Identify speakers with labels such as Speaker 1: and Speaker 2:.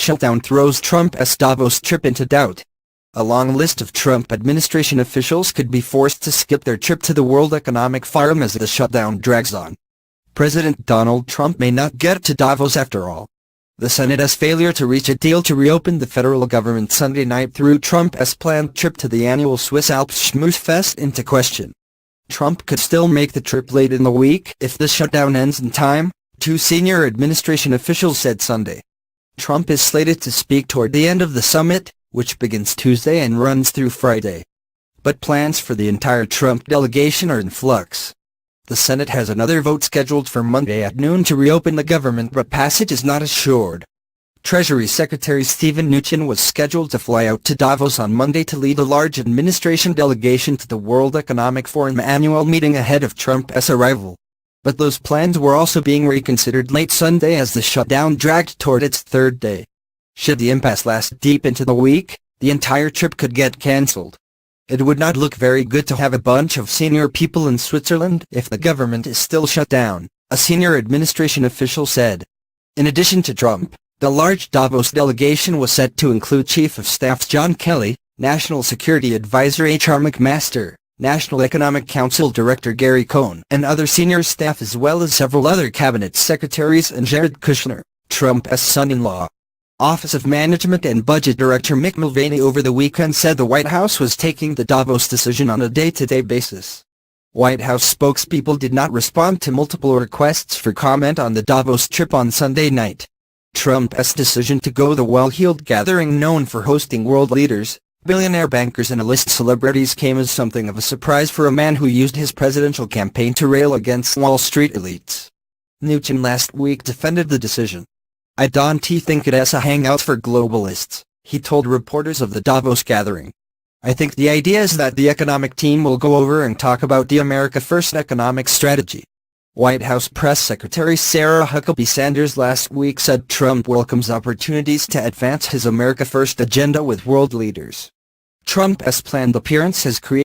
Speaker 1: shutdown throws Trump's Davos trip into doubt. A long list of Trump administration officials could be forced to skip their trip to the World Economic Forum as the shutdown drags on. President Donald Trump may not get to Davos after all. The Senate's failure to reach a deal to reopen the federal government Sunday night threw Trump's planned trip to the annual Swiss Alps schmooze-fest into question. Trump could still make the trip late in the week if the shutdown ends in time, two senior administration officials said Sunday. Trump is slated to speak toward the end of the summit, which begins Tuesday and runs through Friday. But plans for the entire Trump delegation are in flux. The Senate has another vote scheduled for Monday at noon to reopen the government, but passage is not assured. Treasury Secretary Steven Mnuchin was scheduled to fly out to Davos on Monday to lead a large administration delegation to the World Economic Forum annual meeting ahead of Trump's arrival. But those plans were also being reconsidered late Sunday as the shutdown dragged toward its third day. Should the impasse last deep into the week, the entire trip could get cancelled. It would not look very good to have a bunch of senior people in Switzerland if the government is still shut down, a senior administration official said. In addition to Trump, the large Davos delegation was set to include Chief of Staff John Kelly, National Security Advisor H.R. McMaster, National Economic Council Director Gary Cohn, and other senior staff, as well as several other cabinet secretaries and Jared Kushner, Trump's son-in-law. Office of Management and Budget Director Mick Mulvaney over the weekend said the White House was taking the Davos decision on a day-to-day basis. White House spokespeople did not respond to multiple requests for comment on the Davos trip on Sunday night. Trump's decision to go to the well-heeled gathering known for hosting world leaders, billionaire bankers and A-list celebrities came as something of a surprise for a man who used his presidential campaign to rail against Wall Street elites. Mnuchin last week defended the decision. "I don't think it's a hangout for globalists," he told reporters of the Davos gathering. "I think the idea is that the economic team will go over and talk about the America First economic strategy." White House Press Secretary Sarah Huckabee Sanders last week said Trump welcomes opportunities to advance his America First agenda with world leaders. Trump's planned appearance has created